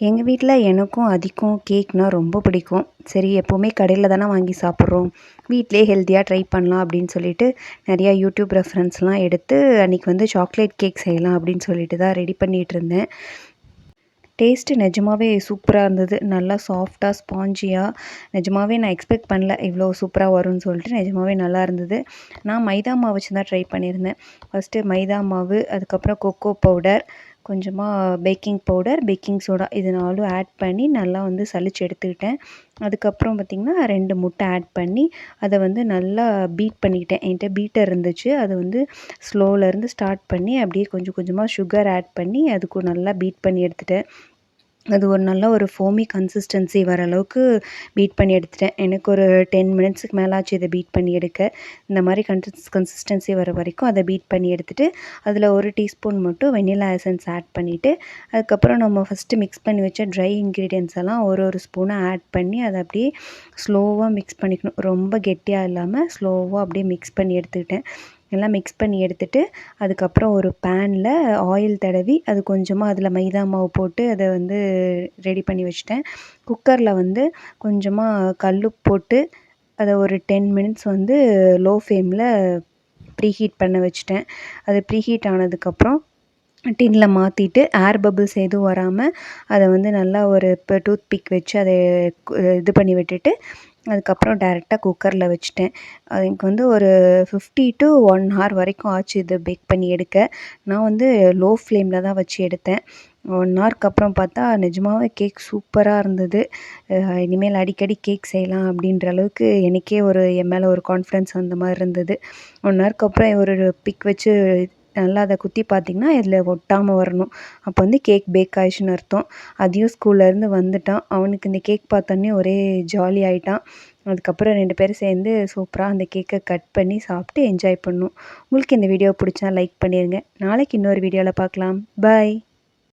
எங்க வீட்ல எனக்கும் அதிக்கும் கேக்னா ரொம்ப பிடிக்கும். சரி எப்பவுமே கடையில தானே வாங்கி சாப்பிட்றோம். வீட்லயே ஹெல்த்தியா ட்ரை பண்ணலாம் அப்படின்னு சொல்லிட்டு, நெறையா யூடியூப் ரெஃபரன்ஸ்லாம் எடுத்து, அன்னைக்கு வந்து சாக்லேட் கேக் செய்யலாம் அப்படின்னு சொல்லிட்டு தான் ரெடி பண்ணிட்டுருந்தேன். டேஸ்ட்டு நிஜமாவே சூப்பரா இருந்தது. நல்லா சாஃப்ட்டா, ஸ்பாஞ்சியா நிஜமாவே நான் எக்ஸ்பெக்ட் பண்ணல. இவ்வளோ சூப்பரா வரும்ன்னு சொல்லிட்டு நிஜமாவே நல்லா இருந்தது. நான் மைதா மாவு வச்சு தான் ட்ரை பண்ணியிருந்தேன். ஃபஸ்ட்டு மைதா மாவு, அதுக்கப்புறம் கொக்கோ பவுடர், கொஞ்சமா பேக்கிங் பவுடர், பேக்கிங் சோடா இது 4ம் ஆட் பண்ணி நல்லா வந்து சலிச்சு எடுத்துக்கிட்டேன். அதுக்கப்புறம் பார்த்திங்கன்னா 2 முட்டை ஆட் பண்ணி அதை வந்து நல்லா பீட் பண்ணிக்கிட்டேன். என்கிட்ட பீட்டர் இருந்துச்சு. அது வந்து ஸ்லோவிலேருந்து ஸ்டார்ட் பண்ணி அப்படியே கொஞ்சம் கொஞ்சமாக சுகர் ஆட் பண்ணி அதுக்கு நல்லா பீட் பண்ணி எடுத்துட்டேன். அது ஒரு நல்ல ஒரு ஃபோமி கன்சிஸ்டன்சி வர அளவுக்கு பீட் பண்ணி எடுத்துட்டேன். எனக்கு ஒரு 10 மினிட்ஸுக்கு மேலே ஆச்சு இதை பீட் பண்ணி எடுக்க. இந்த மாதிரி கன்சிஸ்டன்சி வர வரைக்கும் அதை பீட் பண்ணி எடுத்துட்டு, அதில் 1 டீஸ்பூன் மட்டும் வெண்ணிலா எசன்ஸ் ஆட் பண்ணிவிட்டு, அதுக்கப்புறம் நம்ம ஃபஸ்ட்டு மிக்ஸ் பண்ணி வச்ச ட்ரை இன்க்ரீடியன்ட்ஸ் எல்லாம் ஒரு ஸ்பூனா ஆட் பண்ணி அதை அப்படியே ஸ்லோவாக மிக்ஸ் பண்ணிக்கணும். ரொம்ப கெட்டியாக இல்லாமல் ஸ்லோவாக அப்படியே மிக்ஸ் பண்ணி எடுத்துக்கிட்டேன். எல்லாம் மிக்ஸ் பண்ணி எடுத்துட்டு, அதுக்கப்புறம் ஒரு பேனில் ஆயில் தடவி அது கொஞ்சமாக அதில் மைதா மாவு போட்டு அதை வந்து ரெடி பண்ணி வச்சுட்டேன். குக்கரில் வந்து கொஞ்சமாக கல்லுப்பு போட்டு அதை ஒரு 10 மினிட்ஸ் வந்து லோ ஃப்ளேமில் ப்ரீஹீட் பண்ண வச்சுட்டேன். அது ப்ரீஹீட் ஆனதுக்கப்புறம் டின்ல மாற்றிட்டு ஏர் பபிள்ஸ் எதுவும் வராமல் அதை வந்து நல்லா ஒரு டூத் பிக் வச்சு அதை இது பண்ணி விட்டுட்டு, அதுக்கப்புறம் டைரெக்டாக குக்கரில் வச்சுட்டேன். எனக்கு வந்து ஒரு 50 to 1 ஹவர் வரைக்கும் ஆச்சு இதை பேக் பண்ணி எடுக்க. நான் வந்து லோ ஃப்ளேமில் தான் வச்சு எடுத்தேன். 1 ஹவருக்கு அப்புறம் பார்த்தா நிஜமாவே கேக் சூப்பராக இருந்தது. இனிமேல் அடிக்கடி கேக் செய்யலாம் அப்படின்ற அளவுக்கு எனக்கே என் மேலே ஒரு கான்ஃபிடன்ஸ் வந்த மாதிரி இருந்தது. 1 ஹவருக்கு அப்புறம் ஒரு பிக் வச்சு நல்லா அதை குத்தி பார்த்திங்கன்னா இதில் ஒட்டாமல் வரணும். அப்போ வந்து கேக் பேக் ஆயிடுச்சுன்னு அர்த்தம். அதையும் ஸ்கூல்லேருந்து வந்துட்டான். அவனுக்கு இந்த கேக் பார்த்தோன்னே ஒரே ஜாலி ஆகிட்டான். அதுக்கப்புறம் 2 பேரும் சேர்ந்து சூப்பராக அந்த கேக்கை கட் பண்ணி சாப்பிட்டு என்ஜாய் பண்ணோம். உங்களுக்கு இந்த வீடியோ பிடிச்சா லைக் பண்ணிடுங்க. நாளைக்கு இன்னொரு வீடியோவில் பார்க்கலாம். பாய்.